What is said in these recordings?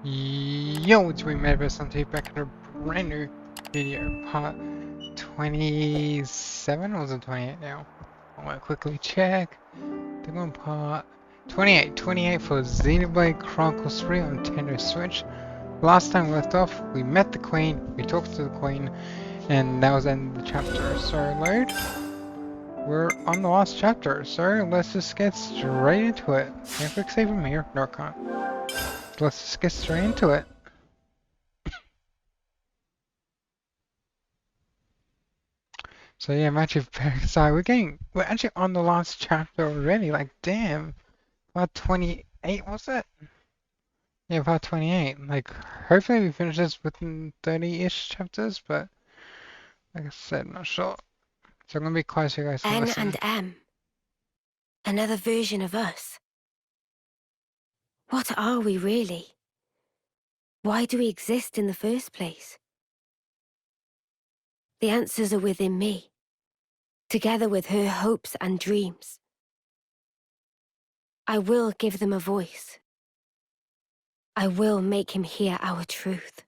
Yo, it's me, MetaverseHunter, back in a brand new video, part 27, or was it 28 now? I want to quickly check. I think on part 28 for Xenoblade Chronicles 3 on Nintendo Switch. Last time we left off, we met the Queen, we talked to the Queen, and that was the end of the chapter. So, load. We're on the last chapter, so let's just get straight into it. Can I quick save from here? No, I can't. Let's just get straight into it. So yeah, I'm actually very excited. We're actually on the last chapter already. Like, damn, part 28 was it? Yeah, part 28. Like, hopefully we finish this within 30-ish chapters, but like I said, I'm not sure. So I'm gonna be quiet so you guys can N listen. and M. Another version of us. What are we really? Why do we exist in the first place? The answers are within me, together with her hopes and dreams. I will give them a voice. I will make him hear our truth.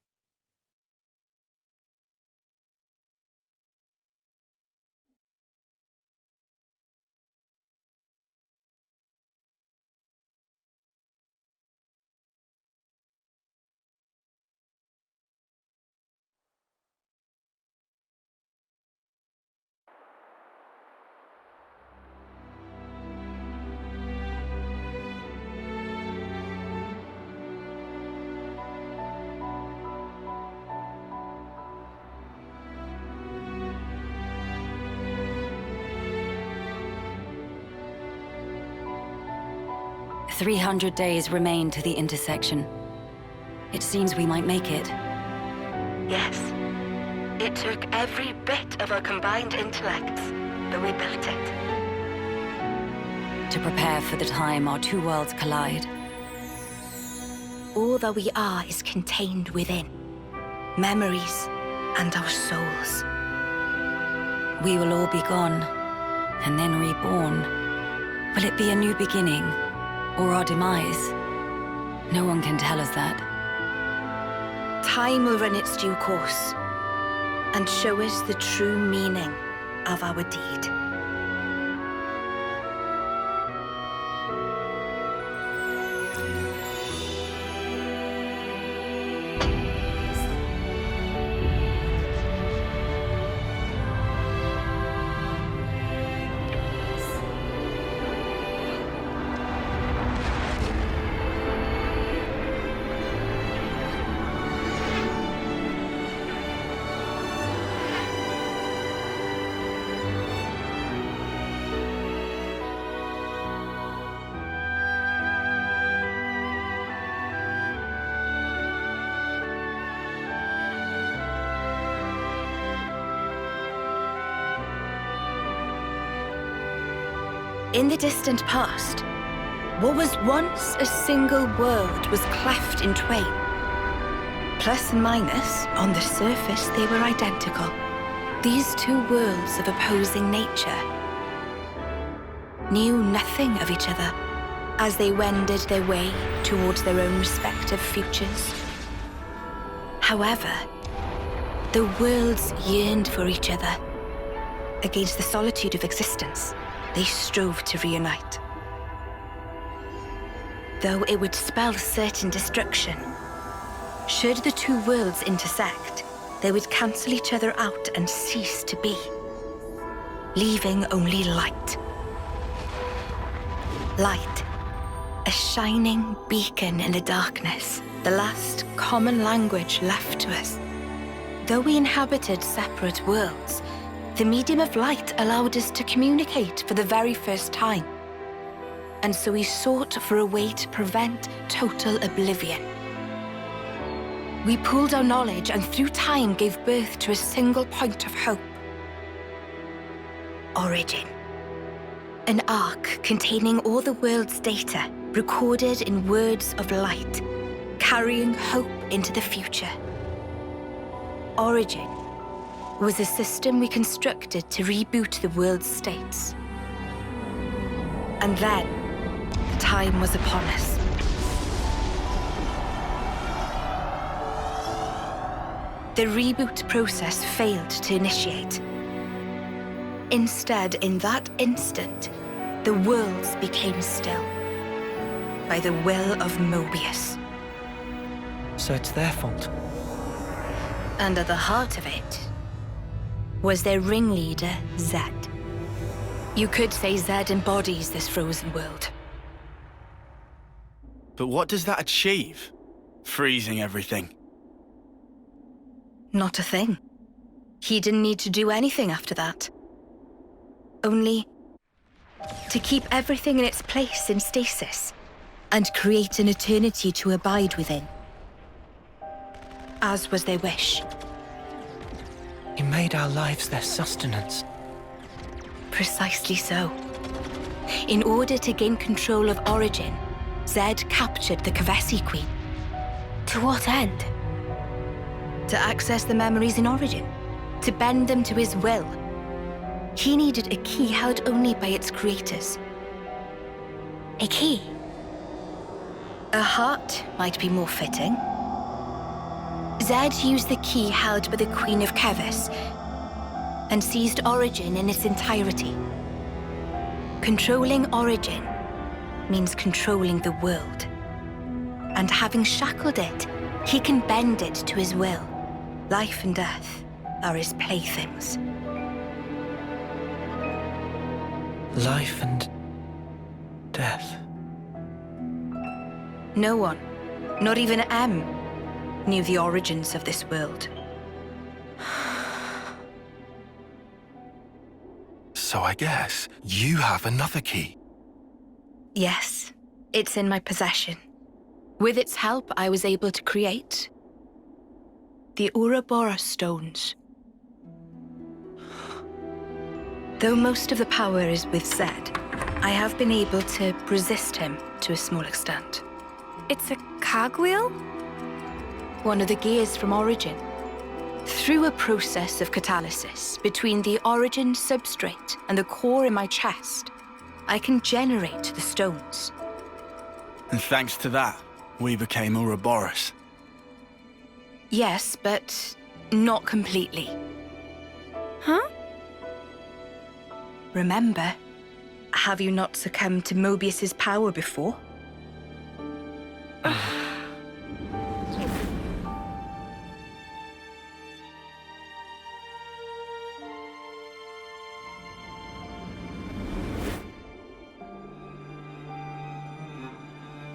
"300 days remain to the intersection. It seems we might make it." Yes. It took every bit of our combined intellects, but we built it. To prepare for the time our two worlds collide. All that we are is contained within. Memories and our souls. We will all be gone, and then reborn. Will it be a new beginning, or our demise? No one can tell us that. Time will run its due course and show us the true meaning of our deed. In the distant past, what was once a single world was cleft in twain. Plus and minus, on the surface, they were identical. These two worlds of opposing nature knew nothing of each other as they wended their way towards their own respective futures. However, the worlds yearned for each other. Against the solitude of existence, they strove to reunite. Though it would spell certain destruction, should the two worlds intersect, they would cancel each other out and cease to be, leaving only light. Light, a shining beacon in the darkness, the last common language left to us. Though we inhabited separate worlds, the medium of light allowed us to communicate for the very first time. And so we sought for a way to prevent total oblivion. We pooled our knowledge and through time gave birth to a single point of hope. Origin. An arc containing all the world's data, recorded in words of light, carrying hope into the future. Origin was a system we constructed to reboot the world's states. And then, time was upon us. the reboot process failed to initiate. Instead, in that instant, the worlds became still by the will of Mobius. So it's their fault. And at the heart of it was their ringleader, Zed. You could say Zed embodies this frozen world. But what does that achieve? Freezing everything. Not a thing. He didn't need to do anything after that. Only to keep everything in its place in stasis and create an eternity to abide within. As was their wish. He made our lives their sustenance. Precisely so. In order to gain control of Origin, Zed captured the Cammuravi Queen. To what end? To access the memories in Origin, to bend them to his will. He needed a key held only by its creators. A key? A heart might be more fitting. Zed used the key held by the Queen of Kevis and seized Origin in its entirety. Controlling Origin means controlling the world. And having shackled it, he can bend it to his will. Life and death are his playthings. Life and death. No one, not even M, knew the origins of this world. So I guess you have another key. Yes, it's in my possession. With its help, I was able to create the Ouroboros stones. Though most of the power is with Zed, I have been able to resist him to a small extent. It's a cogwheel? One of the gears from Origin. Through a process of catalysis between the Origin substrate and the core in my chest, I can generate the stones. And thanks to that, we became Ouroboros. Yes, but not completely. Huh? Remember, have you not succumbed to Mobius's power before?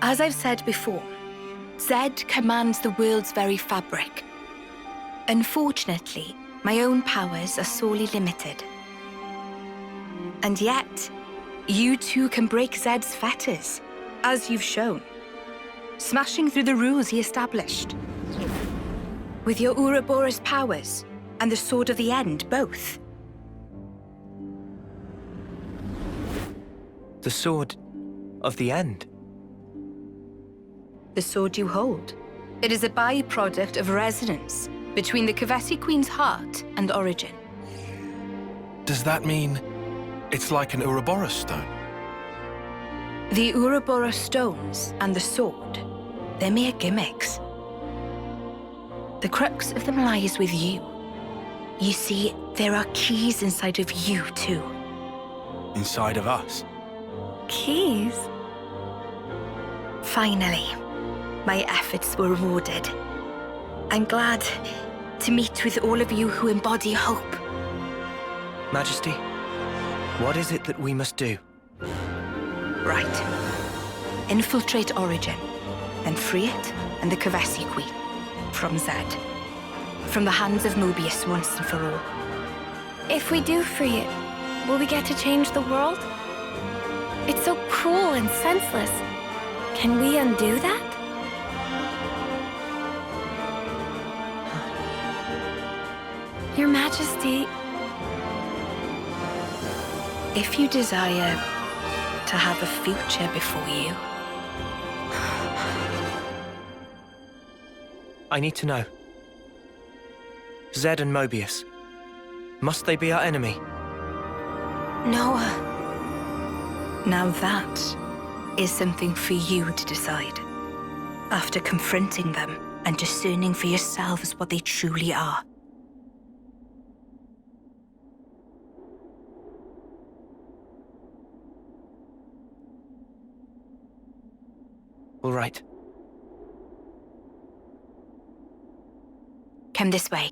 As I've said before, Zed commands the world's very fabric. Unfortunately, my own powers are sorely limited. And yet, you too can break Zed's fetters, as you've shown, smashing through the rules he established. With your Ouroboros powers and the Sword of the End, both. The Sword of the End. The sword you hold. It is a byproduct of resonance between the Cammuravi Queen's heart and Origin. Does that mean it's like an Ouroboros stone? The Ouroboros stones and the sword, they're mere gimmicks. The crux of them lies with you. You see, there are keys inside of you too. Inside of us. Keys? Finally, my efforts were rewarded. I'm glad to meet with all of you who embody hope. Majesty, what is it that we must do? Right. Infiltrate Origin, and free it and the Cammuravi Queen from Zed. From the hands of Mobius once and for all. If we do free it, will we get to change the world? It's so cruel and senseless. Can we undo that? Your Majesty... If you desire to have a future before you... I need to know. Zed and Mobius. Must they be our enemy? Noah. Now that is something for you to decide. After confronting them and discerning for yourselves what they truly are. All right. Come this way.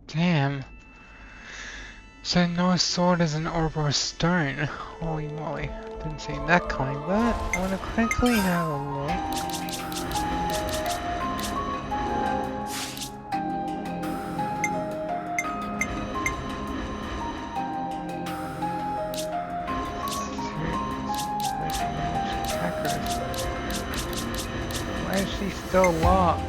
Damn. So Noah's sword is an Ouroboros stone. Holy moly. Didn't see that coming, but I want to quickly have a look. Why is she still locked?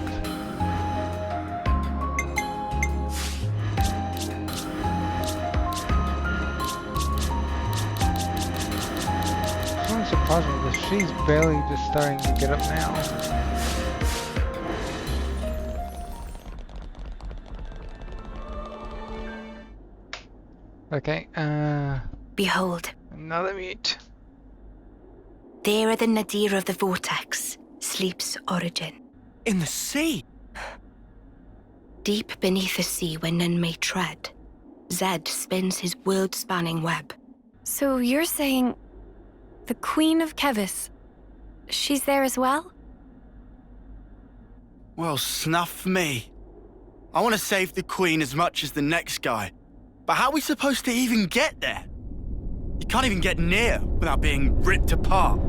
I'm surprised because she's barely just starting to get up now. Okay, Behold, another mute. there at the nadir of the vortex sleeps Origin. In the sea? Deep beneath the sea where none may tread, Zed spins his world-spanning web. So you're saying the Queen of Kevis, she's there as well? Well, snuff me. I want to save the Queen as much as the next guy. But how are we supposed to even get there? You can't even get near without being ripped apart.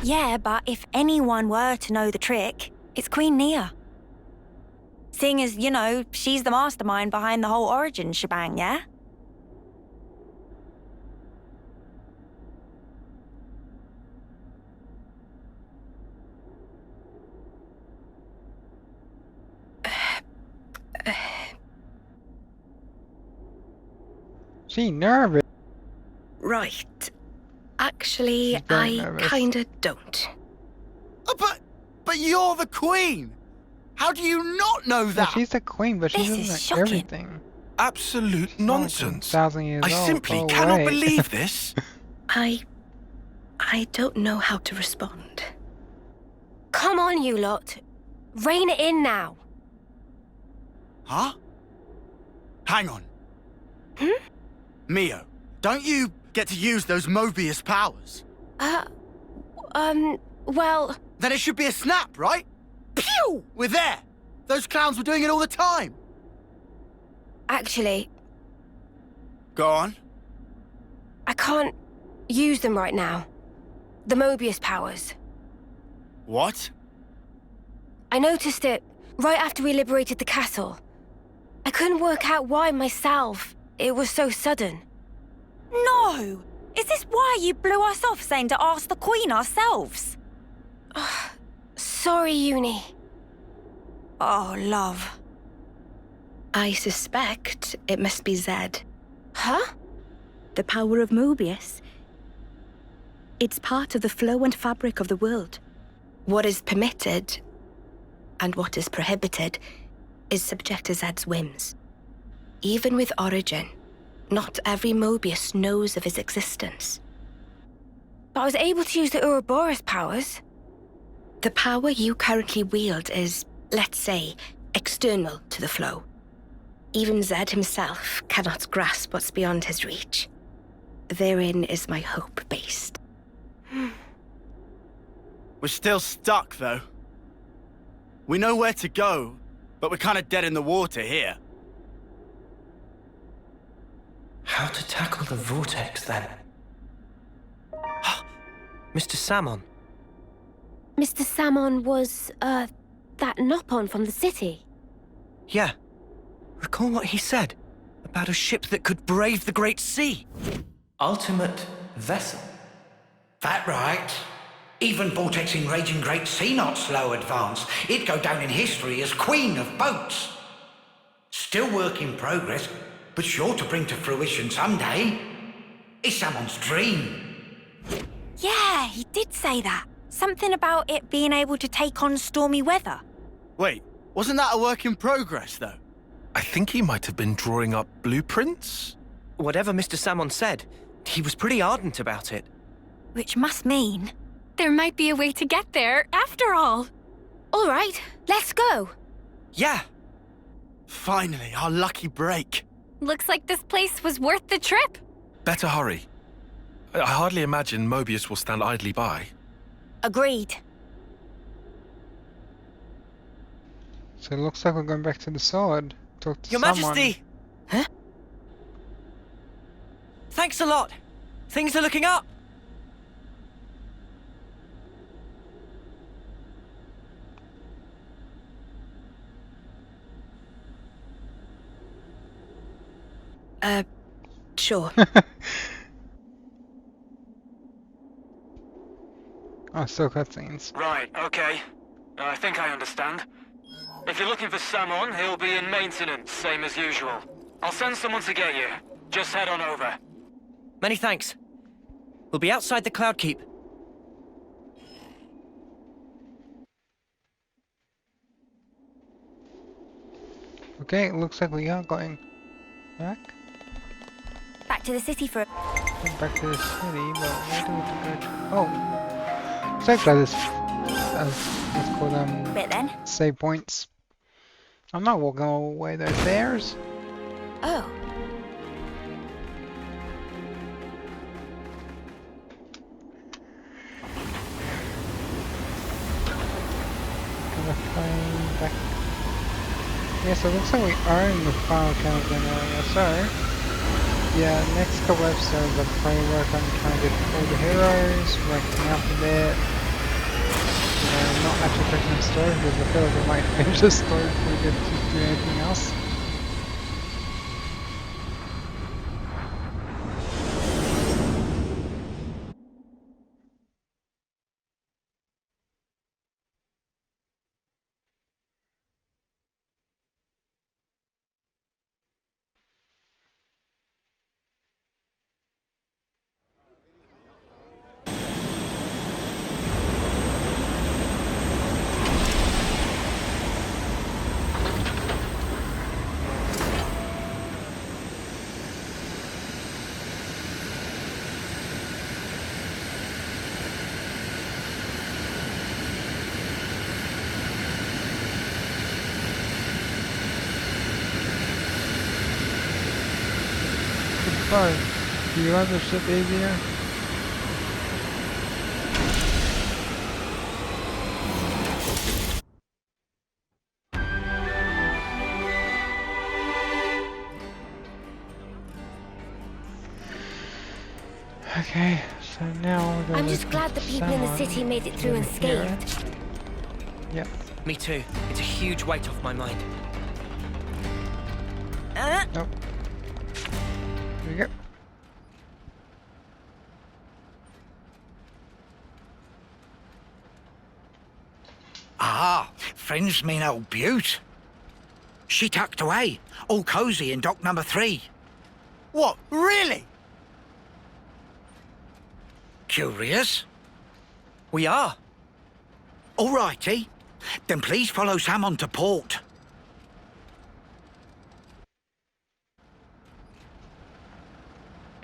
Yeah, but if anyone were to know the trick, it's Queen Nia. Seeing as, you know, she's the mastermind behind the whole Origin shebang, yeah? She nervous. Right. Actually, She's very I nervous. kinda don't. Oh, but you're the Queen! How do you not know Yeah, that? she's the queen, but she This doesn't is know shocking. everything. Absolute She's like nonsense. 1,000 years I old. simply Go cannot away. believe this. I don't know how to respond. Come on, you lot. Rein it in now. Huh? Hang on. Hmm? Mio, don't you get to use those Mobius powers? Well, Then it should be a snap, right? Pew! We're there! Those clowns were doing it all the time! actually, Go on. I can't use them right now. The Mobius powers. What? I noticed it right after we liberated the castle. I couldn't work out why myself. It was so sudden. No! Is this why you blew us off saying to ask the Queen ourselves? Sorry, Uni. Oh, love. I suspect it must be Zed. Huh? The power of Mobius. It's part of the flow and fabric of the world. What is permitted and what is prohibited is subject to Zed's whims. Even with Origin, not every Mobius knows of his existence. But I was able to use the Ouroboros powers. The power you currently wield is, let's say, external to the flow. Even Zed himself cannot grasp what's beyond his reach. Therein is my hope based. We're still stuck, though. We know where to go, but we're kind of dead in the water here. How to tackle the vortex, then? Mr. Salmon. Mr. Salmon was, that Nopon from the city. Yeah. Recall what he said about a ship that could brave the Great Sea. Ultimate vessel. That right. Even vortexing raging great sea not slow advance. It'd go down in history as queen of boats. Still work in progress, but sure to bring to fruition someday. It's someone's dream. Yeah, he did say that. Something about it being able to take on stormy weather. Wait, Wasn't that a work in progress, though? I think he might have been drawing up blueprints. Whatever Mr. Salmon said, he was pretty ardent about it. Which must mean... There might be a way to get there, after all. All right, let's go. Yeah, Finally, our lucky break. Looks like this place was worth the trip. Better hurry. I hardly imagine Mobius will stand idly by. Agreed. So it looks like we're going back to the sword. Talk to Your someone. Majesty! Huh? Thanks a lot. Things are looking up. Sure. Oh, still cutscenes. Right, okay. I think I understand. If you're looking for Samon, he'll be in maintenance, same as usual. I'll send someone to get you. Just head on over. Many thanks. We'll be outside the Cloud Keep. Okay, it looks like we are going back. Back to the city for a... Back to the city, but where do we have to go? Oh! So glad this... let's call them... bit then. save points. I'm not walking all the way, they're theirs. Oh. Gonna play back. Yeah, so it looks like we are in the final countdown area, so... yeah, next couple episodes I'll probably work on trying to get all the heroes, ranking up a bit. You know, not actually picking the story because I feel like we might finish the story before we get to do anything else. Fine. Do you run the ship easier? Okay, so now we're going I'm just glad the people in the city made it through unscathed. Yep. Me too. It's a huge weight off my mind. Nope. Here we go. Ah, friends mean old Butte. She tucked away, all cosy in dock number 3. What, really? Curious? We are. All righty. Then please follow Sam on to port.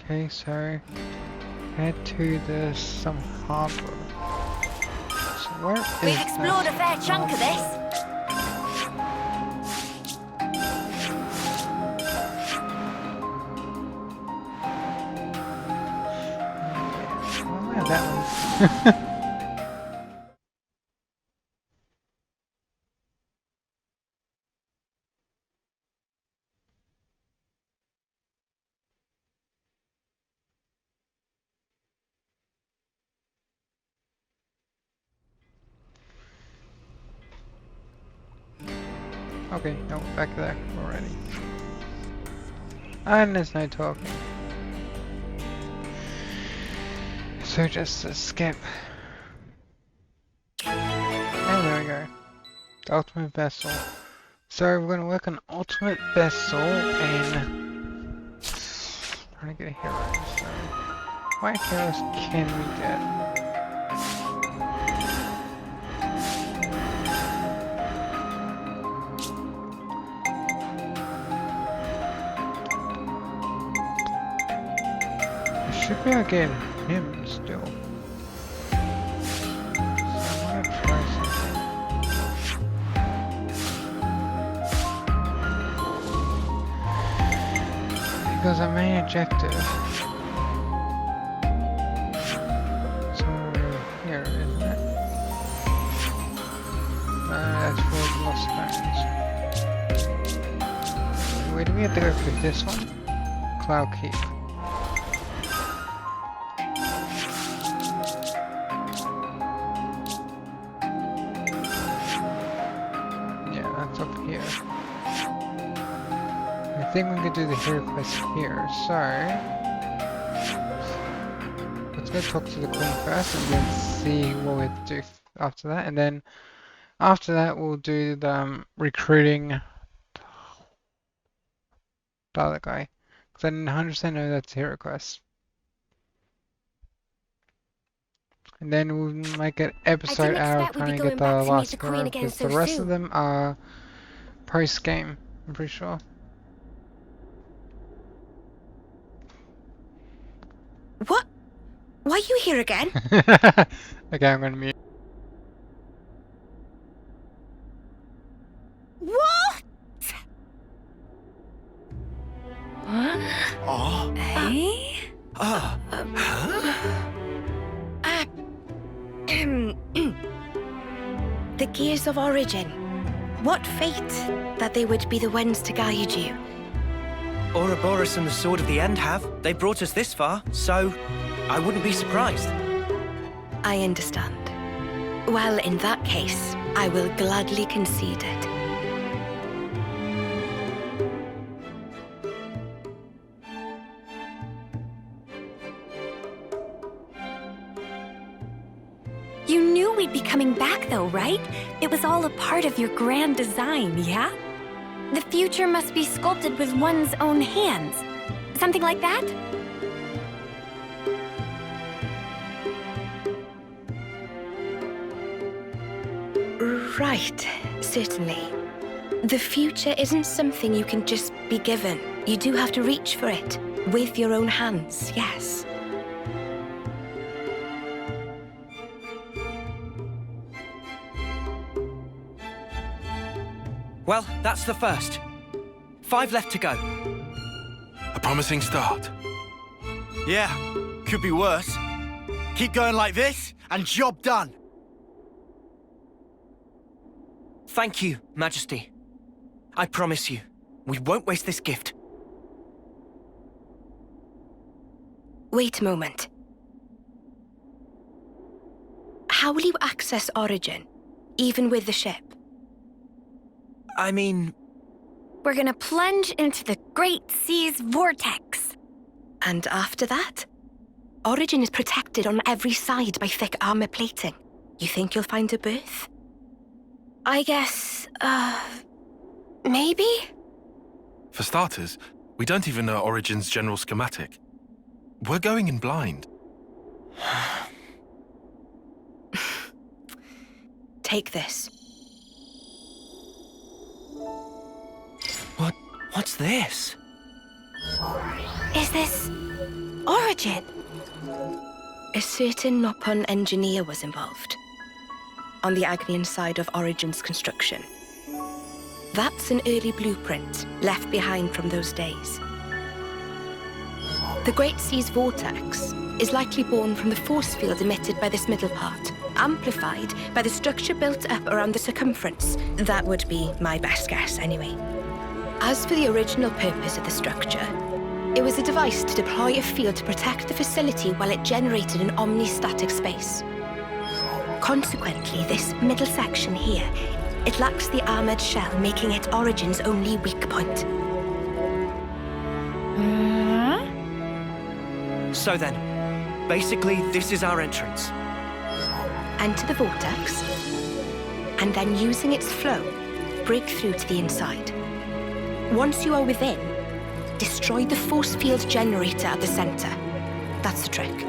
Okay, so head to the some harbor. So where is We've explored a fair chunk of this. Oh, yeah, that one. Okay, no, back there already. And there's no talking. So just skip. And there we go. The ultimate vessel. So we're gonna work on ultimate vessel and trying to get a hero. So what heroes can we get? should be able to get him still. So I'm gonna try something. Because our main objective. Somewhere here, isn't it? That's for the Lost Lands. Where do we have to go for this one? Cloud Keep. Yeah, that's up here. I think we could do the hero quest here, so let's go talk to the Queen first and then see what we have to do after that, and then after that we'll do the recruiting the other guy, because I didn't 100% know that's a hero quest. And then we'll make an episode out of trying to get the last hero, because the rest of them are post-game, I'm pretty sure. What? Why are you here again? Okay, I'm gonna mute. What? Oh. Hey? The Gears of Origin. What fate that they would be the ones to guide you. Ouroboros and the Sword of the End have. They brought us this far, so I wouldn't be surprised. I understand. Well, in that case, I will gladly concede it. You knew we'd be coming back though, right? It was all a part of your grand design, yeah? The future must be sculpted with one's own hands. Something like that? Right, certainly. The future isn't something you can just be given. You do have to reach for it. With your own hands, yes. Well, that's the first. 5 left to go. A promising start. Yeah, could be worse. Keep going like this, and job done. Thank you, Majesty. I promise you, we won't waste this gift. Wait a moment. How will you access Origin, even with the ship? I mean... We're gonna plunge into the Great Sea's vortex. And after that? Origin is protected on every side by thick armor plating. You think you'll find a berth? I guess, maybe? For starters, we don't even know Origin's general schematic. We're going in blind. Take this. What's this? Is this Origin? A certain Nopon engineer was involved. On the Agnian side of Origin's construction. That's an early blueprint left behind from those days. The Great Sea's vortex is likely born from the force field emitted by this middle part, amplified by the structure built up around the circumference. That would be my best guess, anyway. As for the original purpose of the structure, it was a device to deploy a field to protect the facility while it generated an omnistatic space. Consequently, this middle section here, it lacks the armored shell, making it Origin's only weak point. So then, basically this is our entrance. Enter the vortex, and then using its flow, break through to the inside. Once you are within, destroy the force field generator at the center. That's the trick.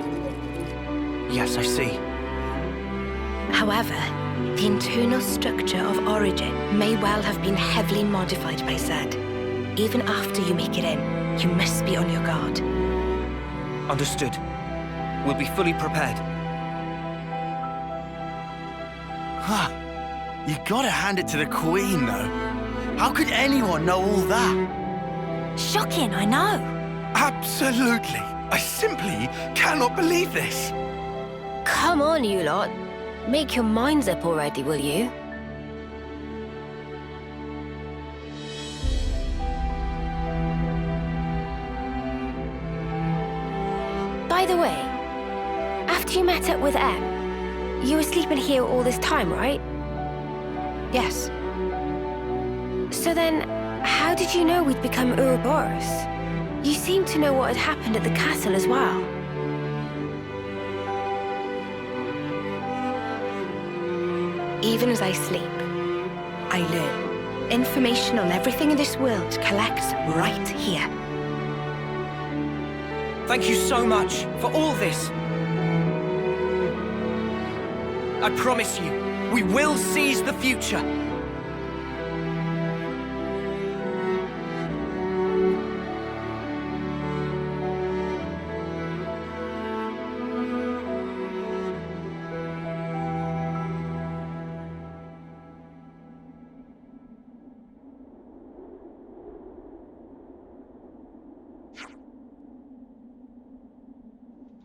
Yes, I see. However, the internal structure of Origin may well have been heavily modified by Zed. Even after you make it in, you must be on your guard. Understood. We'll be fully prepared. Huh. You gotta hand it to the Queen, though. How could anyone know all that? Shocking, I know. Absolutely. I simply cannot believe this. Come on, you lot. Make your minds up already, will you? By the way, after you met up with Em, you were sleeping here all this time, right? Yes. So then, how did you know we'd become Ouroboros? You seem to know what had happened at the castle as well. Even as I sleep, I learn. Information on everything in this world collects right here. Thank you so much for all this. I promise you, we will seize the future.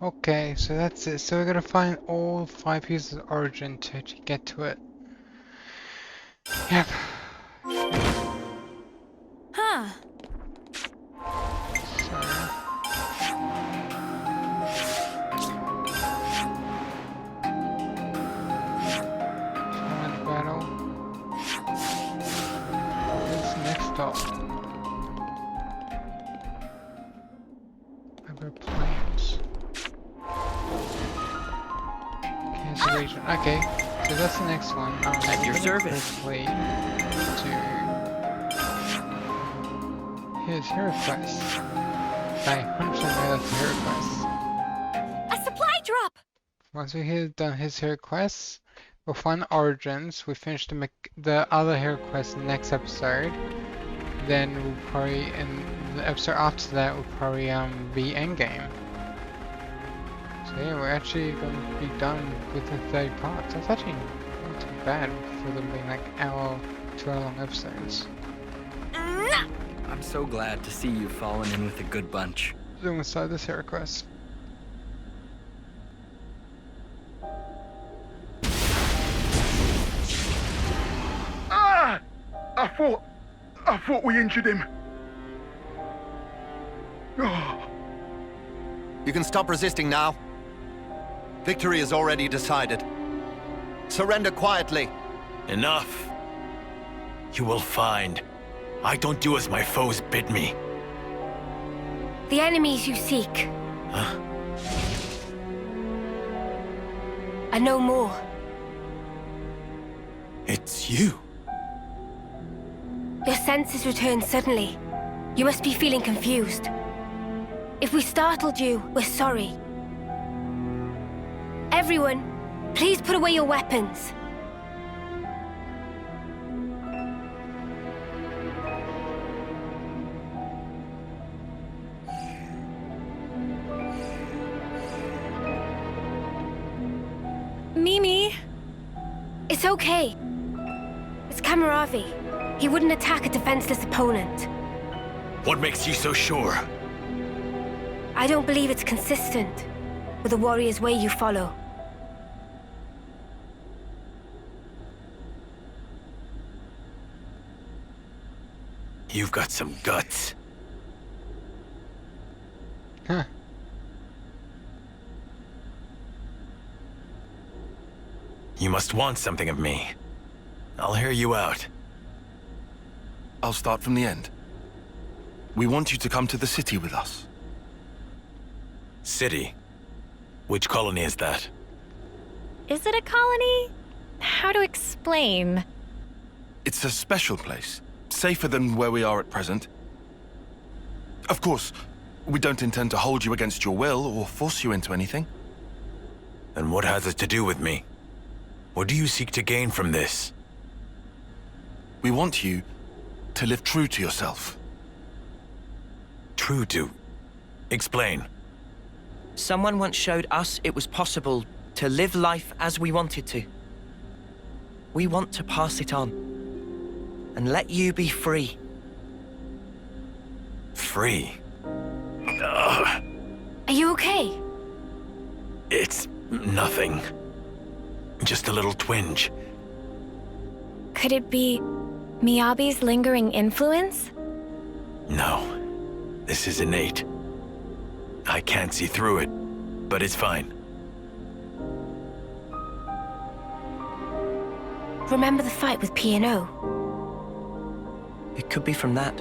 Okay, so that's it. So we're gonna find all 5 pieces of origin to actually get to it. Yep. Huh. Shaman battle. What's next stop? Other plans. Cancellation. Okay, so that's the next one. At your service. Play to his request. By 100% know that's his request. A supply drop! Once we have done his requests, we'll find origins. We finish the other hero quest next episode. Then we'll probably, in the episode after that, will probably be endgame. So yeah, we're actually going to be done with the 30 parts. That's actually not too bad for them being like hour, 2 hour long episodes. I'm so glad to see you've fallen in with a good bunch. Then we'll start this hero quest. Ah! I thought we injured him. Oh. You can stop resisting now. Victory is already decided. Surrender quietly. Enough. You will find. I don't do as my foes bid me. The enemies you seek. Huh? I know more. It's you. Your senses returned suddenly. You must be feeling confused. If we startled you, we're sorry. Everyone, please put away your weapons. Mimi! It's okay. It's Cammuravi. He wouldn't attack a defenseless opponent. What makes you so sure? I don't believe it's consistent with the warrior's way you follow. You've got some guts. Huh. You must want something of me. I'll hear you out. I'll start from the end. We want you to come to the city with us. City? Which colony is that? Is it a colony? How to explain? It's a special place. Safer than where we are at present. Of course, we don't intend to hold you against your will or force you into anything. And what has it to do with me? What do you seek to gain from this? We want you to live true to yourself. True to? Explain. Someone once showed us it was possible to live life as we wanted to. We want to pass it on and let you be free. Free? Are you okay? It's nothing. Just a little twinge. Could it be Miyabi's lingering influence? No. This is innate. I can't see through it, but it's fine. Remember the fight with P&O? It could be from that.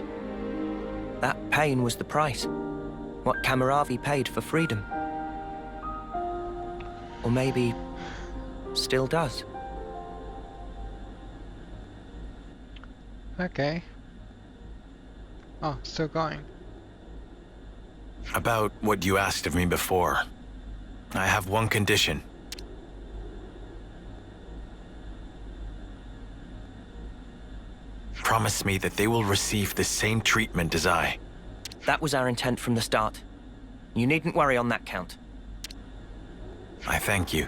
That pain was the price. What Cammuravi paid for freedom. Or maybe still does. Okay. Oh, still going. About what you asked of me before. I have one condition. Promise me that they will receive the same treatment as I. That was our intent from the start. You needn't worry on that count. I thank you.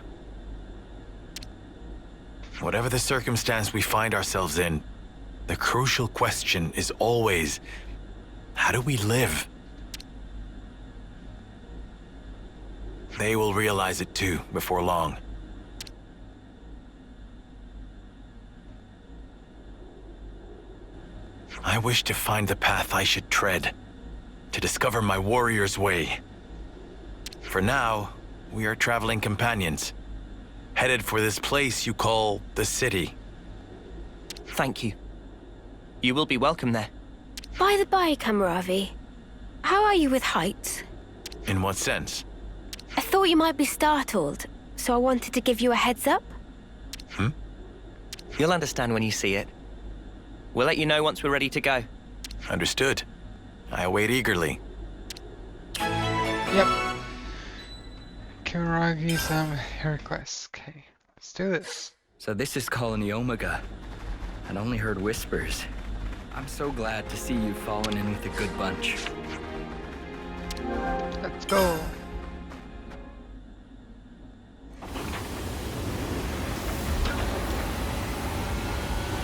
Whatever the circumstance we find ourselves in, the crucial question is always, how do we live? They will realize it too, before long. I wish to find the path I should tread, to discover my warrior's way. For now, we are traveling companions, headed for this place you call the city. Thank you. You will be welcome there. By the by, Cammuravi, how are you with heights? In what sense? I thought you might be startled, so I wanted to give you a heads up. You'll understand when you see it. We'll let you know once we're ready to go. Understood. I await eagerly. Yep. Cammuravi's request. Okay, let's do this. So this is Colony Omega. I'd only heard whispers. I'm so glad to see you've fallen in with a good bunch. Let's go.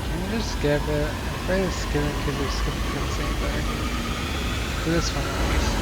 Can we just skip it? I'm afraid of skipping because we're skipping from the same thing. Do this one at least.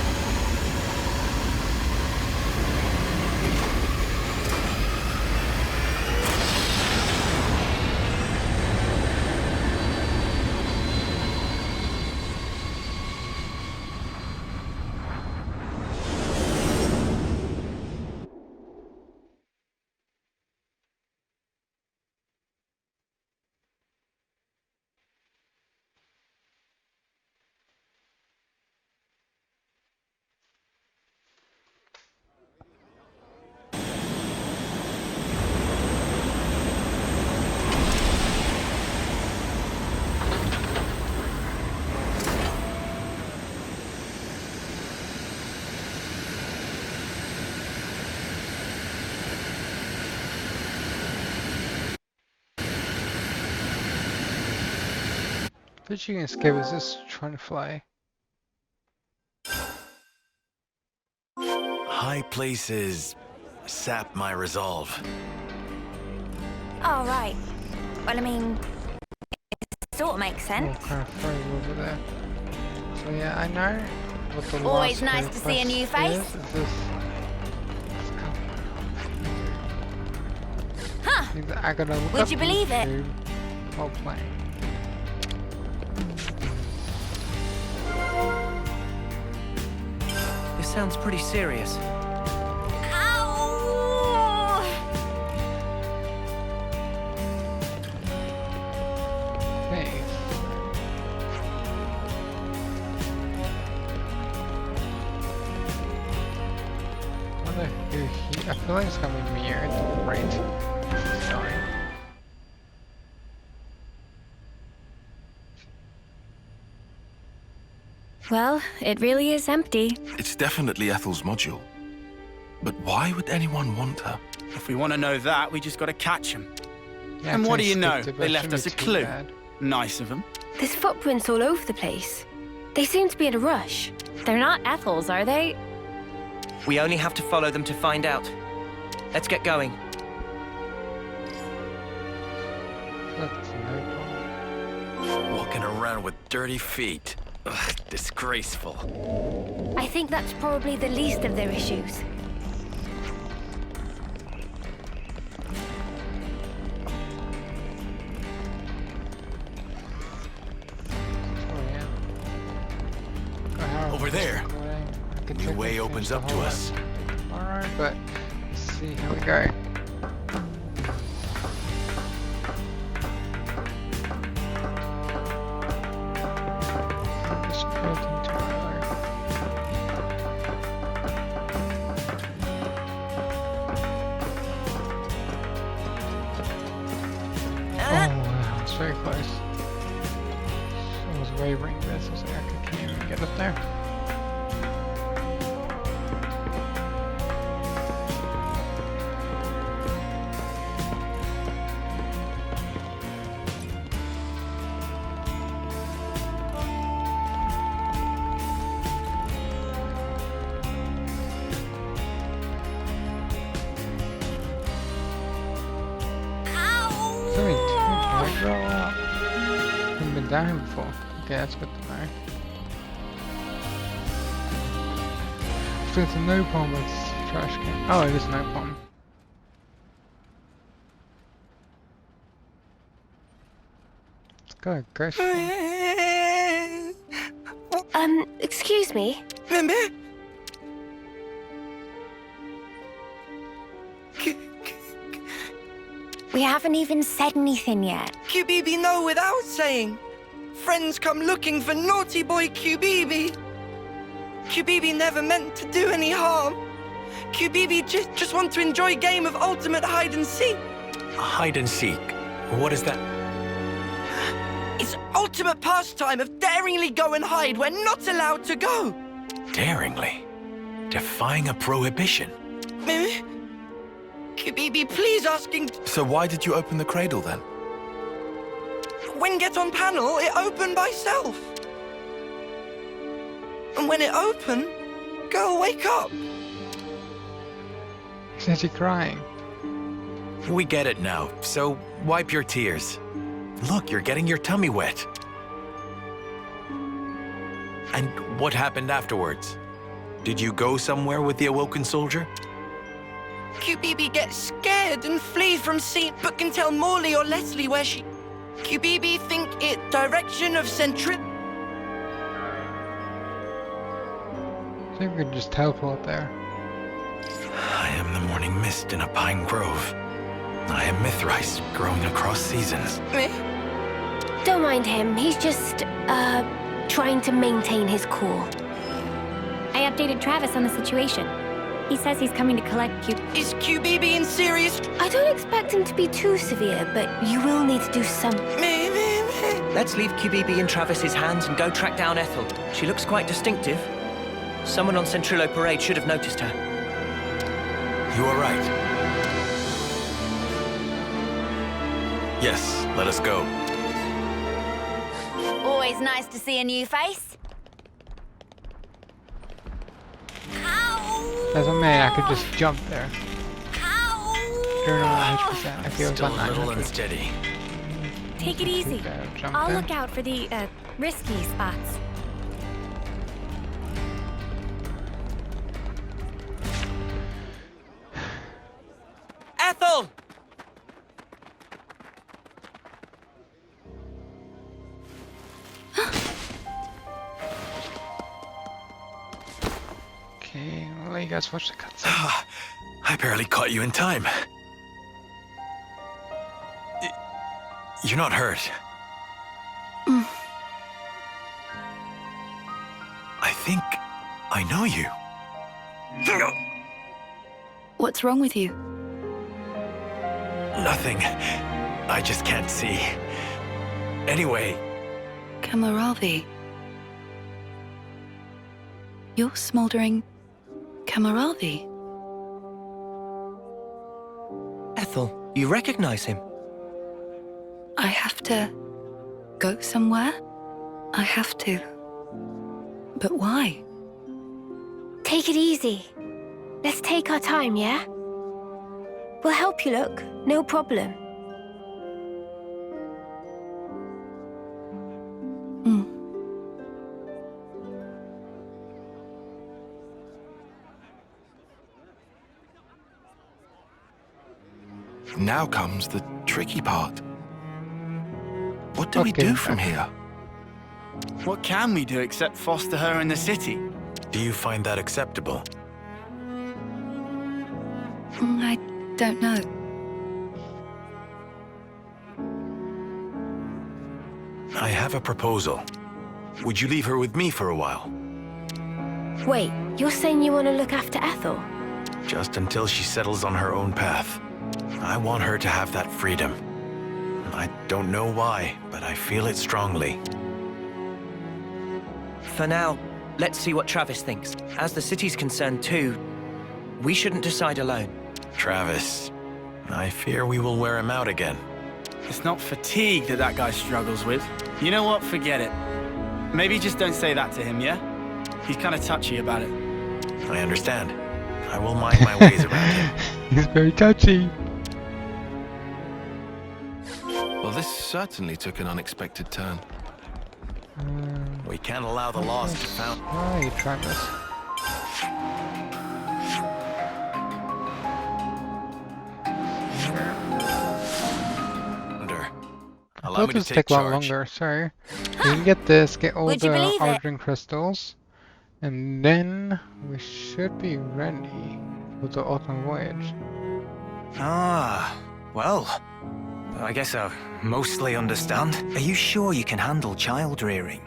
But you can skip is just trying to fly. High places sap my resolve. Oh, right. Well, I mean, it sort of makes sense. Oh, kind of far over there. So yeah, I know what the Always last nice to see a new face. Huh? I gotta look Would up you believe it? YouTube while playing. This sounds pretty serious. Hey. Wonder who he, I feel like it's gonna be mirrored, right? Sorry. Well, it really is empty. It's definitely Ethel's module. But why would anyone want her? If we want to know that, we just got to catch them. Yeah, And what do you skipped know? it, but They it left shouldn't us a be too clue. bad. Nice of them. There's footprints all over the place. They seem to be in a rush. They're not Ethel's, are they? We only have to follow them to find out. Let's get going. Walking around with dirty feet. Ugh, disgraceful. I think that's probably the least of their issues. Over there. The way opens up to us. Alright, but let's see, here we go. Very close. I was wavering there, so I was like, I can't even get up there. Haven't been down here before. Okay, that's good to know. So it's a no bomb, it's a trash can. Oh, it is no bomb. Let's go, ghost. Excuse me? We haven't even said anything yet. QBB know without saying. Friends come looking for naughty boy QBB. QBB never meant to do any harm. QBB just want to enjoy game of ultimate hide and seek. Hide and seek? What is that? It's ultimate pastime of daringly go and hide where not allowed to go. Daringly? Defying a prohibition? QBB, please asking... So why did you open the cradle then? When get on panel, it open by self. And when it open, girl wake up. Is she crying? We get it now, so wipe your tears. Look, you're getting your tummy wet. And what happened afterwards? Did you go somewhere with the awoken soldier? QBB gets scared and flee from scene, but can tell Morley or Leslie where she... QBB think it direction of Central... I think we could just teleport there. I am the morning mist in a pine grove. I am Mithrice, growing across seasons. Don't mind him, he's just, trying to maintain his cool. I updated Travis on the situation. He says he's coming to collect Q. Is QBB in serious? I don't expect him to be too severe, but you will need to do some... Let's leave QBB in Travis's hands and go track down Ethel. She looks quite distinctive. Someone on Centrillo Parade should have noticed her. You are right. Yes, let us go. Always nice to see a new face. As a man, I could just jump there. You're not 100%. I feel Still about a little 900. unsteady. Take it easy. I'll look out for the, risky spots. Ethel! Okay, I'll let you guys watch the cutscene. I barely caught you in time. You're not hurt. I think I know you. What's wrong with you? Nothing. I just can't see. Anyway. Cammuravi. You're smoldering Cammuravi. Ethel, you recognize him? I have to go somewhere? I have to. But why? Take it easy. Let's take our time, yeah? We'll help you look, no problem. Now comes the tricky part. What do we do from here? What can we do except foster her in the city? Do you find that acceptable? I don't know. I have a proposal. Would you leave her with me for a while? Wait, you're saying you want to look after Ethel? Just until she settles on her own path. I want her to have that freedom. I don't know why, but I feel it strongly. For now, let's see what Travis thinks. As the city's concerned too, we shouldn't decide alone. Travis, I fear we will wear him out again. It's not fatigue that guy struggles with. You know what? Forget it. Maybe just don't say that to him, yeah? He's kind of touchy about it. I understand. I will mind my ways around him. He's very touchy. Well, this certainly took an unexpected turn. We can't allow the lost to found. Oh, you tried this. Allow me to just take take a lot charge. longer, sorry. We can get this, get all Would you the believe it? Aldrin crystals, and then we should be ready for the autumn voyage. Ah, well, I guess I mostly understand. Are you sure you can handle child rearing?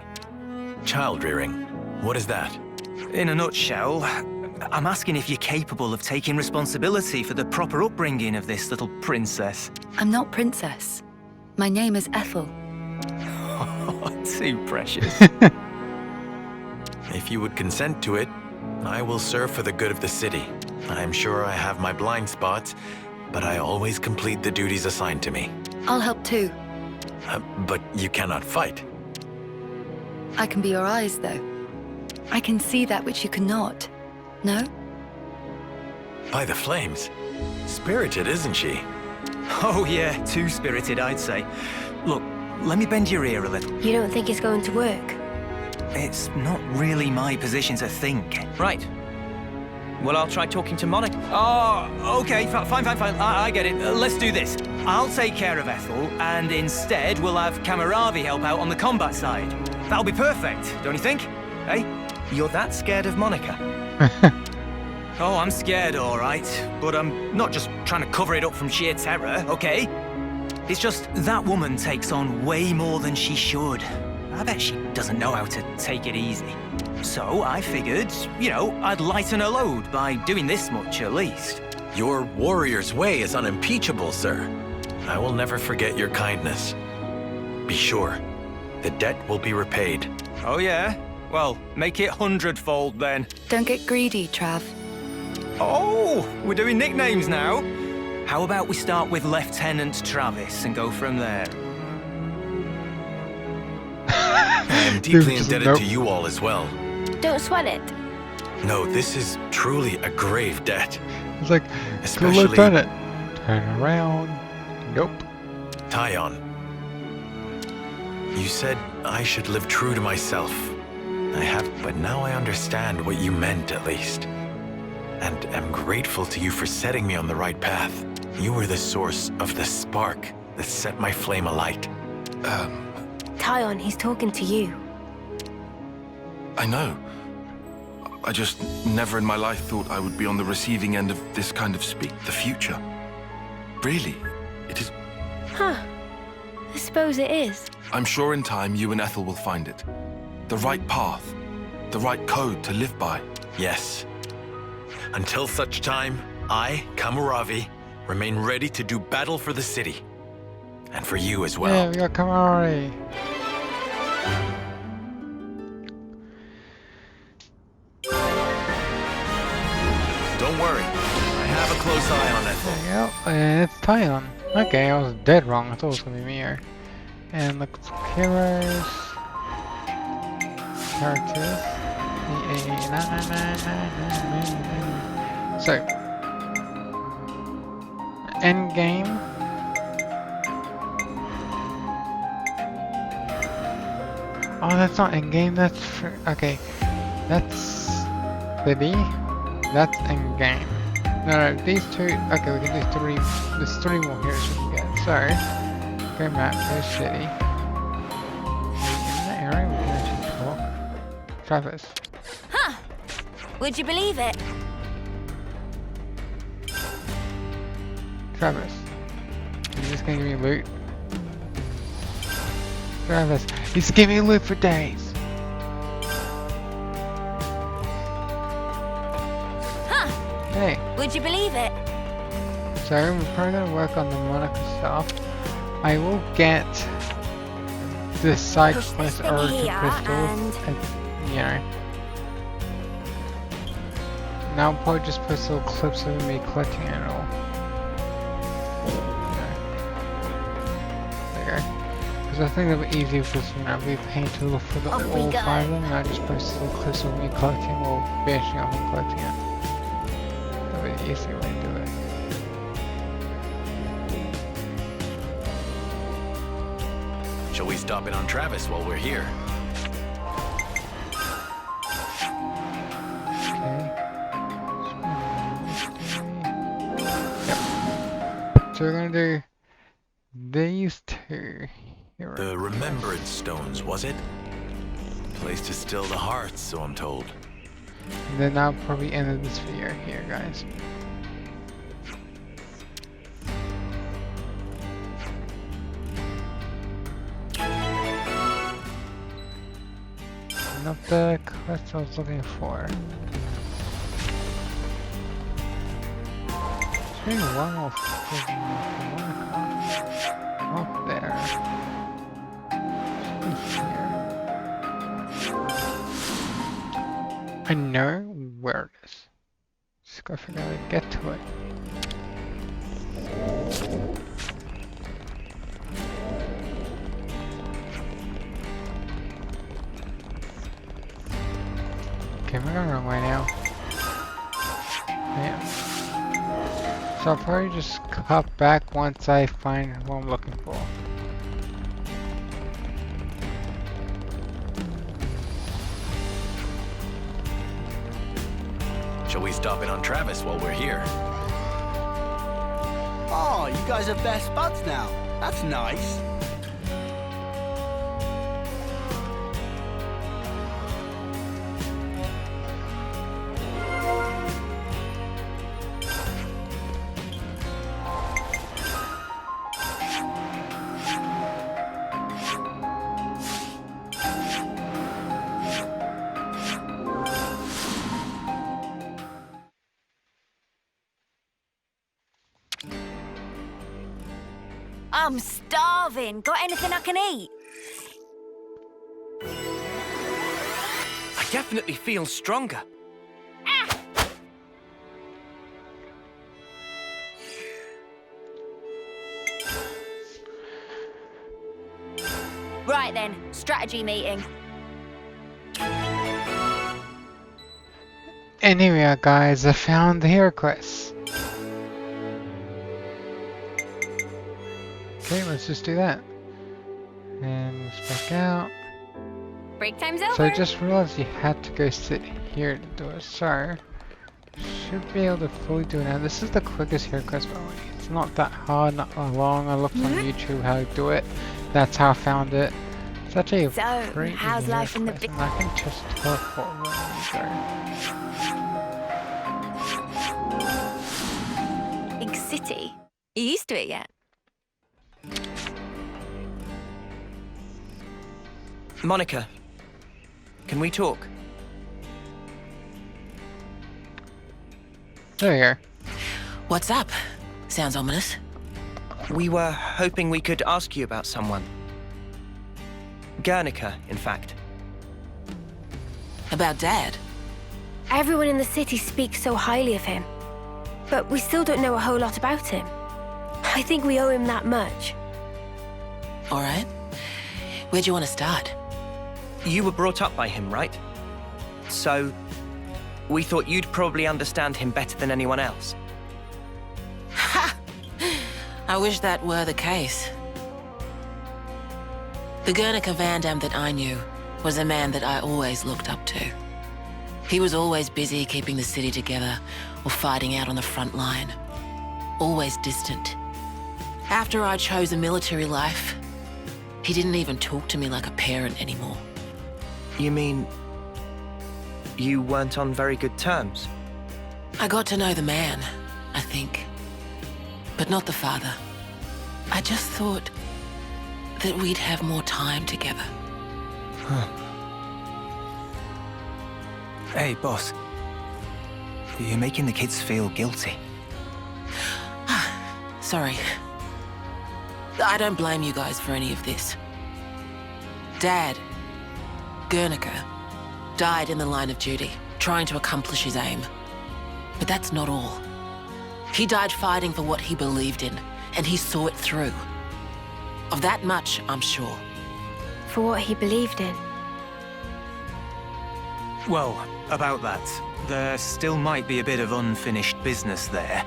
Child rearing? What is that? In a nutshell, I'm asking if you're capable of taking responsibility for the proper upbringing of this little princess. I'm not princess. My name is Ethel. Oh, too precious. If you would consent to it, I will serve for the good of the city. I'm sure I have my blind spots, but I always complete the duties assigned to me. I'll help too. But you cannot fight. I can be your eyes, though. I can see that which you cannot. No? By the flames. Spirited, isn't she? Oh yeah, too spirited, I'd say. Look, let me bend your ear a little. You don't think it's going to work? It's not really my position to think. Right. Well, I'll try talking to Monica. Oh, okay, fine. I get it. Let's do this. I'll take care of Ethel, and instead we'll have Cammuravi help out on the combat side. That'll be perfect, don't you think? Hey, you're that scared of Monica? Oh, I'm scared, all right. But I'm not just trying to cover it up from sheer terror, okay? It's just that woman takes on way more than she should. I bet she doesn't know how to take it easy. So I figured, you know, I'd lighten her load by doing this much at least. Your warrior's way is unimpeachable, sir. I will never forget your kindness. Be sure, the debt will be repaid. Oh yeah? Well, make it 100-fold then. Don't get greedy, Trav. Oh, we're doing nicknames now. How about we start with Lieutenant Travis and go from there? I am deeply indebted to you all as well. Don't sweat it. No, this is truly a grave debt. It's like, especially Lieutenant. Turn around. Nope. Tyon. You said I should live true to myself. I have, but now I understand what you meant at least. And am grateful to you for setting me on the right path. You were the source of the spark that set my flame alight. Tyon, he's talking to you. I know. I just never in my life thought I would be on the receiving end of this kind of speak. The future. Really, it is... Huh. I suppose it is. I'm sure in time you and Ethel will find it. The right path. The right code to live by. Yes. Until such time, I, Cammuravi, remain ready to do battle for the city. And for you as well. Yeah, we got Cammuravi. Don't worry. I have a close eye on Ethel. There you go. And it's Tyon. Okay, I was dead wrong. I thought it was gonna be me here. And look, heroes. Characters. So, end game. Oh, that's not end game. That's okay. That's city. That's end game. No, these two. Okay, we can do 3. There's 3 more here we can get. So, go map. Go city. In the area, we can actually talk. Travis. Huh? Would you believe it? Travis. He's just gonna give me loot. Travis. He's giving me loot for days. Huh? Hey. Would you believe it? So we're probably gonna work on the Monica stuff. I will get the side quest origin crystals, and, you know. Now I'll probably just post little clips of me collecting it all. I think it'll be easier because I'll be paying to look for all 5 of them, and I just post little clips of me collecting or finishing up and collecting it. That'll be the easier way to do it. Shall we stop in on Travis while we're here? Yep. So we're gonna do these 2. The Remembrance Stones, was it? Place to still the hearts, so I'm told. And then I'll probably end this video here, guys. Not the quest I was looking for. There's been one more up there. I know where it is. Just gotta figure out how to get to it. Okay, we're going the wrong way now. Yeah. So I'll probably just cut back once I find what I'm looking for. Shall we stop in on Travis while we're here? Oh, you guys are best buds now. That's nice. I'm starving. Got anything I can eat? I definitely feel stronger. Right then, strategy meeting. Anyway, guys, I found the hero quest. Okay, let's just do that. And let's back out. Break time's over. So I just realized you had to go sit here to do it. So, should be able to fully do it now. This is the quickest hero quest, by the way. It's not that hard, not that long. I looked on YouTube how to do it. That's how I found it. It's actually a pretty how's easy life in the quest, and I can just teleport where we go. Big city. You used to it yet? Monica, can we talk? There you are. What's up? Sounds ominous. We were hoping we could ask you about someone. Guernica, in fact. About Dad? Everyone in the city speaks so highly of him. But we still don't know a whole lot about him. I think we owe him that much. All right. Where'd you want to start? You were brought up by him, right? So, We thought you'd probably understand him better than anyone else. Ha! I wish that were the case. The Guernica Vandam that I knew was a man that I always looked up to. He was always busy keeping the city together or fighting out on the front line. Always distant. After I chose a military life, he didn't even talk to me like a parent anymore. You mean... you weren't on very good terms? I got to know the man, I think. But not the father. I just thought that we'd have more time together. Huh. Hey, boss. You're making the kids feel guilty. Sorry. I don't blame you guys for any of this. Dad, Guernica, died in the line of duty, trying to accomplish his aim. But that's not all. He died fighting for what he believed in, and he saw it through. Of that much, I'm sure. For what he believed in? Well, about that, there still might be a bit of unfinished business there.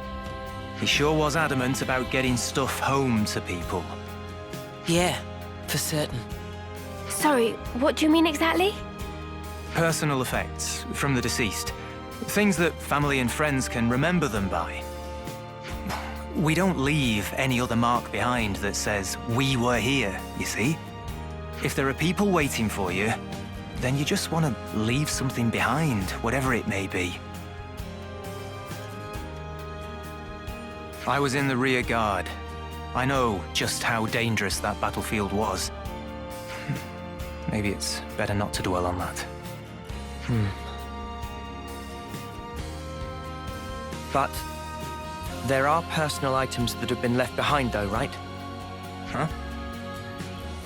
He sure was adamant about getting stuff home to people. Yeah, for certain. Sorry, what do you mean exactly? Personal effects from the deceased. Things that family and friends can remember them by. We don't leave any other mark behind that says, we were here, you see? If there are people waiting for you, then you just want to leave something behind, whatever it may be. I was in the rear guard. I know just how dangerous that battlefield was. Maybe it's better not to dwell on that. But there are personal items that have been left behind though, right? Huh?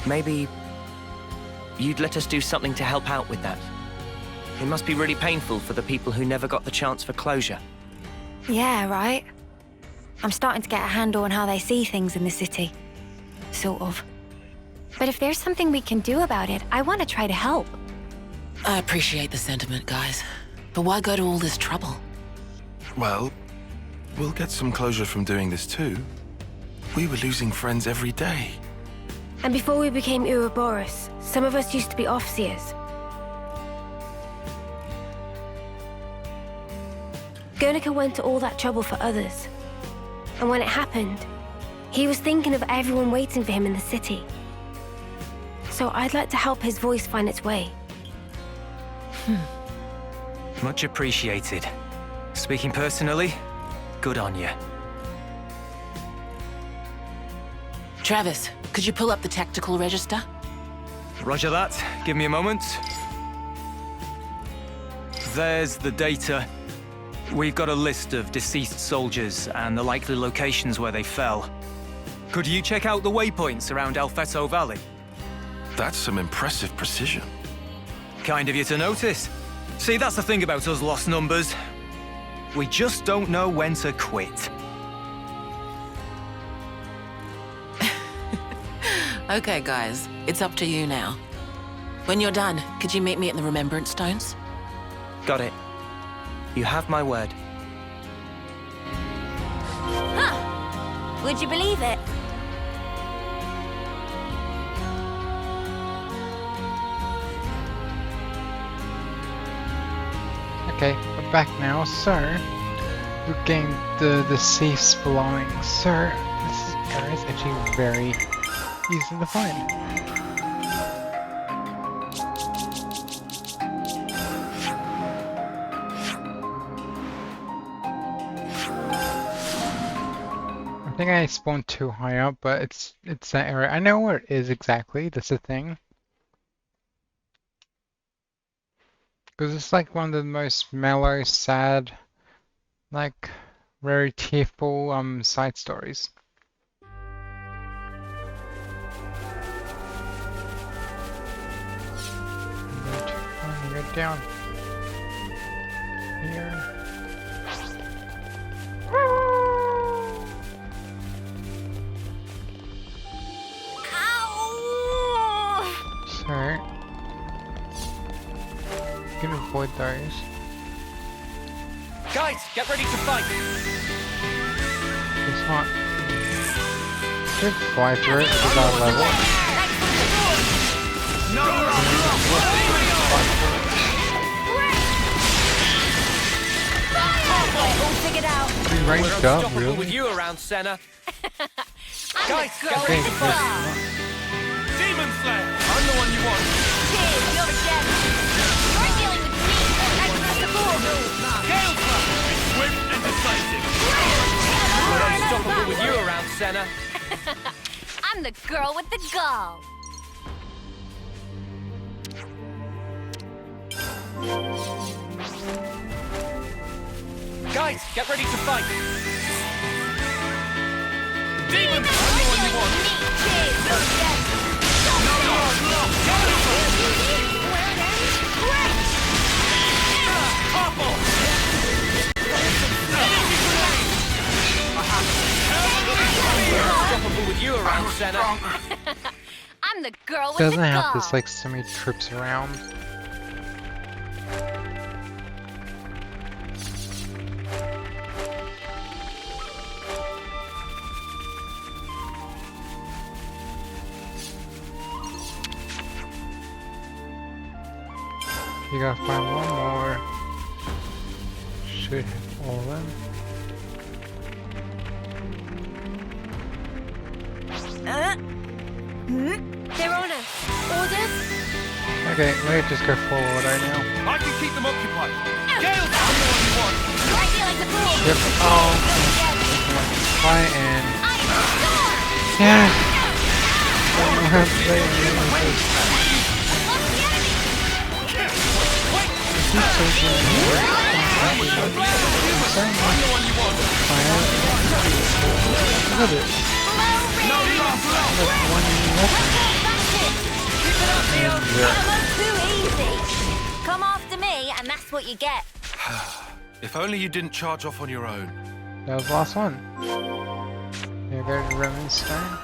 Maybe you'd let us do something to help out with that. It must be really painful for the people who never got the chance for closure. Yeah, right. I'm starting to get a handle on how they see things in the city. Sort of. But if there's something we can do about it, I want to try to help. I appreciate the sentiment, guys. But why go to all this trouble? Well, we'll get some closure from doing this too. We were losing friends every day. And before we became Ouroboros, some of us used to be Offseers. Guernica went to all that trouble for others. And when it happened, he was thinking of everyone waiting for him in the city. So I'd like to help his voice find its way. Much appreciated. Speaking personally, good on you. Travis, could you pull up the tactical register? Roger that. Give me a moment. There's the data. We've got a list of deceased soldiers and the likely locations where they fell. Could you check out the waypoints around Alfeto Valley? That's some impressive precision. Kind of you to notice. See, that's the thing about us lost numbers. We just don't know when to quit. Okay, guys. It's up to you now. When you're done, could you meet me at the Remembrance Stones? Got it. You have my word. Huh! Would you believe it? Okay, we're back now. So, we gained the deceased belongings. So, this area is actually very easy to find. I think I spawned too high up, but it's that area. I know where it is exactly. That's the thing. Because it's like one of the most mellow, sad, like very tearful side stories. I'm gonna go down here. So, you can avoid those. Guys, get ready to fight! It's not. Should fly through it to that level. We'll it out. Pretty ranged up, really. With you around, Senna. Guys, get ready to fight! Demon Slayer! I'm the one you want! You're dead. You're dealing with me. Extra support. Gale Clap! Swift and decisive! We're unstoppable with you around, Senna. I'm the girl with the gall. Guys, get ready to fight! Demon! I'm the one you want! Unstoppable with you around, Senna. I'm the girl with Doesn't the have gall. this like semi trips around. You gotta find one more. Should have all of them. They're on us. Orders? Okay, let's just go forward right now. I can keep them occupied. Gale, I'm the one you want. Yep. Oh. Fly in. Yeah. Don't know how to play it. Look at it. Too easy. Come after me, and that's what you get. If only you didn't charge off on your own. That was the last one. Here goes Roman Stone.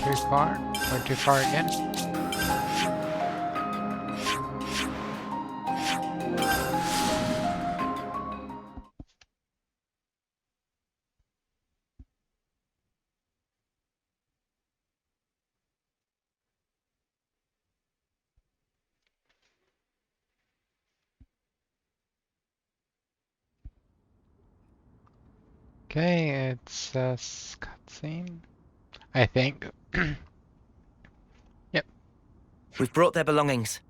Too far. Or too far again. Okay, it's a cutscene. I think. Yep. We've brought their belongings.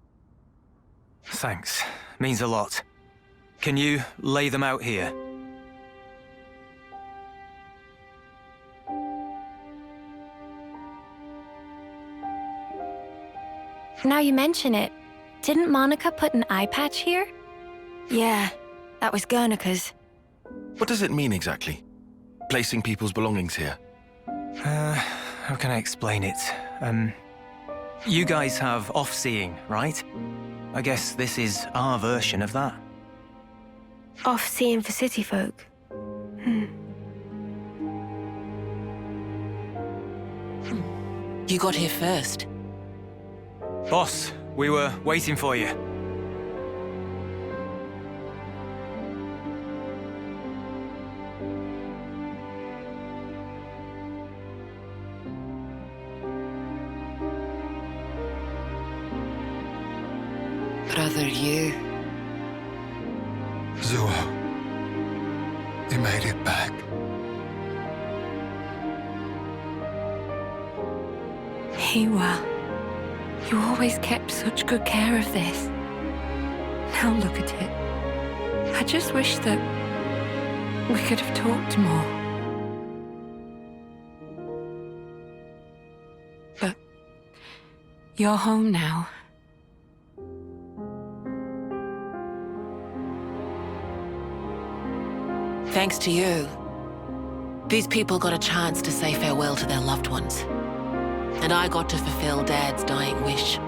Thanks. Means a lot. Can you lay them out here? Now you mention it, didn't Monica put an eye patch here? Yeah, that was Guernica's. What does it mean exactly? Placing people's belongings here? How can I explain it? You guys have off-seeing, right? I guess this is our version of that. Off-seeing for city folk. You got here first. Boss, we were waiting for you. Brother, you. Zuo. You made it back. Hiwa, you always kept such good care of this. Now look at it. I just wish that we could have talked more. But you're home now. Thanks to you, these people got a chance to say farewell to their loved ones. And I got to fulfill Dad's dying wish.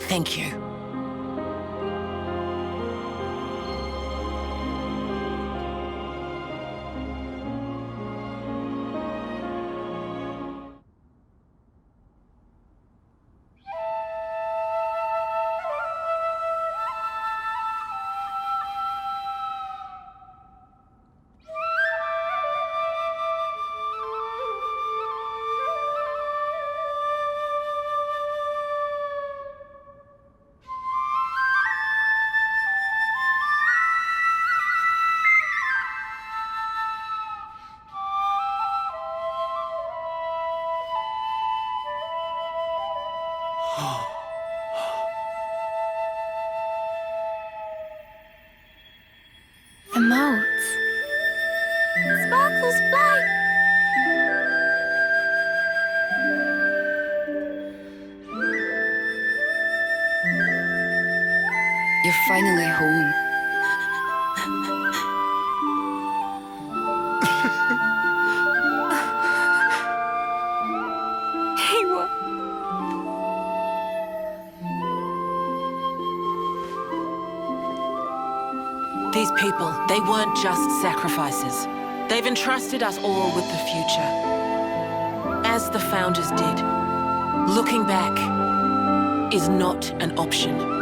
Thank you. Emotes. Sparkles fly! You're finally home. Hey, what? These people, they weren't just sacrifices. They've entrusted us all with the future. As the Founders did. Looking back is not an option.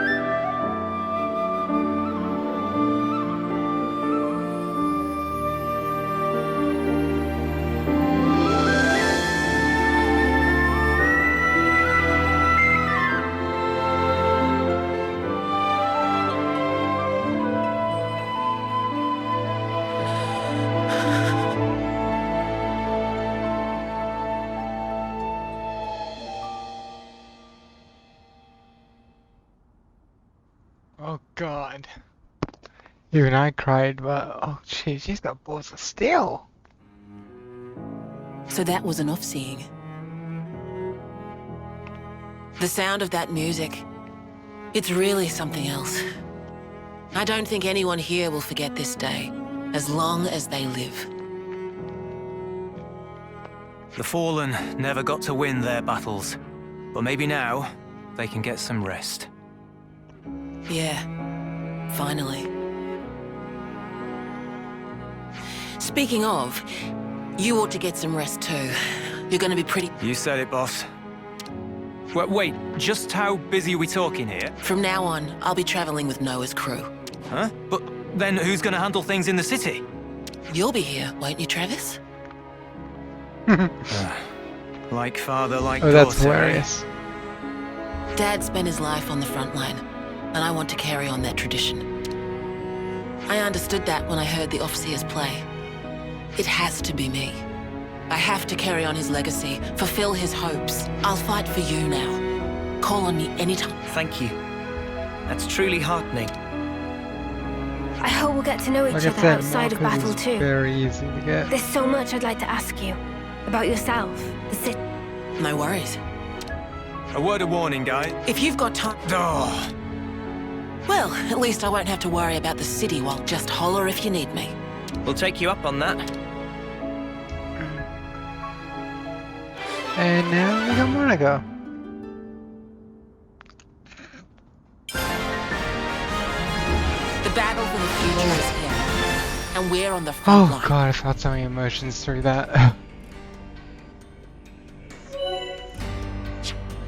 Oh god. Even I cried, but oh jeez, she's got balls of steel. So that was enough seeing. The sound of that music, it's really something else. I don't think anyone here will forget this day, as long as they live. The Fallen never got to win their battles, but maybe now they can get some rest. Yeah, finally. Speaking of, you ought to get some rest too. You're gonna be pretty... You said it, boss. Wait, just how busy are we talking here? From now on, I'll be traveling with Noah's crew. Huh? But then who's gonna handle things in the city? You'll be here, won't you, Travis? Like father, like daughter. Oh, that's daughter, hilarious. Dad spent his life on the front line, and I want to carry on that tradition. I understood that when I heard the Officers play. It has to be me. I have to carry on his legacy, fulfill his hopes. I'll fight for you now. Call on me anytime. Thank you. That's truly heartening. I hope we'll get to know each other outside of battle too. Very easy to get. There's so much I'd like to ask you. About yourself, the city. No worries. A word of warning, guys. If you've got time... Oh. Well, at least I won't have to worry about the city while just holler if you need me. We'll take you up on that. And now we got Monica. The battle for the future is here. And we're on the front line. Oh god, I felt so many emotions through that.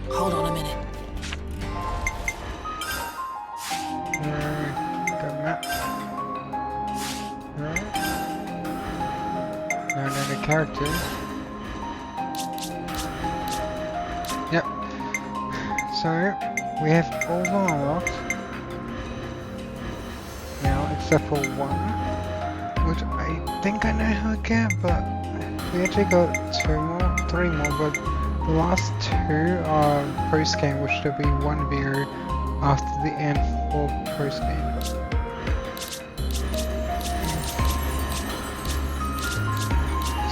Hold on a minute. Got map. Now the characters. Yep. So we have all the unlocked now, except for one, which I think I know how to get, but we actually got three more, but the last two are post game, which there'll be one video after the end for post game.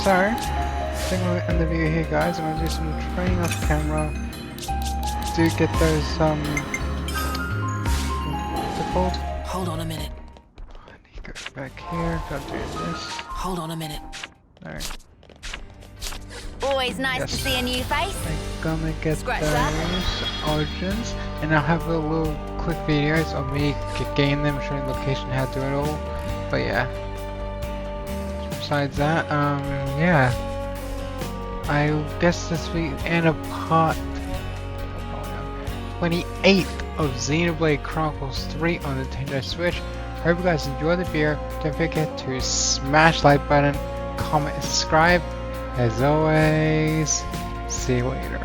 So, I think we'll end the video here, guys. I'm gonna do some training off camera to get those what's it called? Hold on a minute. I need to go back here, gotta do this. Hold on a minute. Alright. Always nice to see a new face. I'm gonna get Scratch those that. origins, and I'll have a little quick videos of me getting them, showing location, how to do it all. But yeah. Besides that, yeah. I guess this week end of part 28 of Xenoblade Chronicles 3 on the Nintendo Switch. Hope you guys enjoy the video. Don't forget to smash the like button, comment, and subscribe. As always, see you later.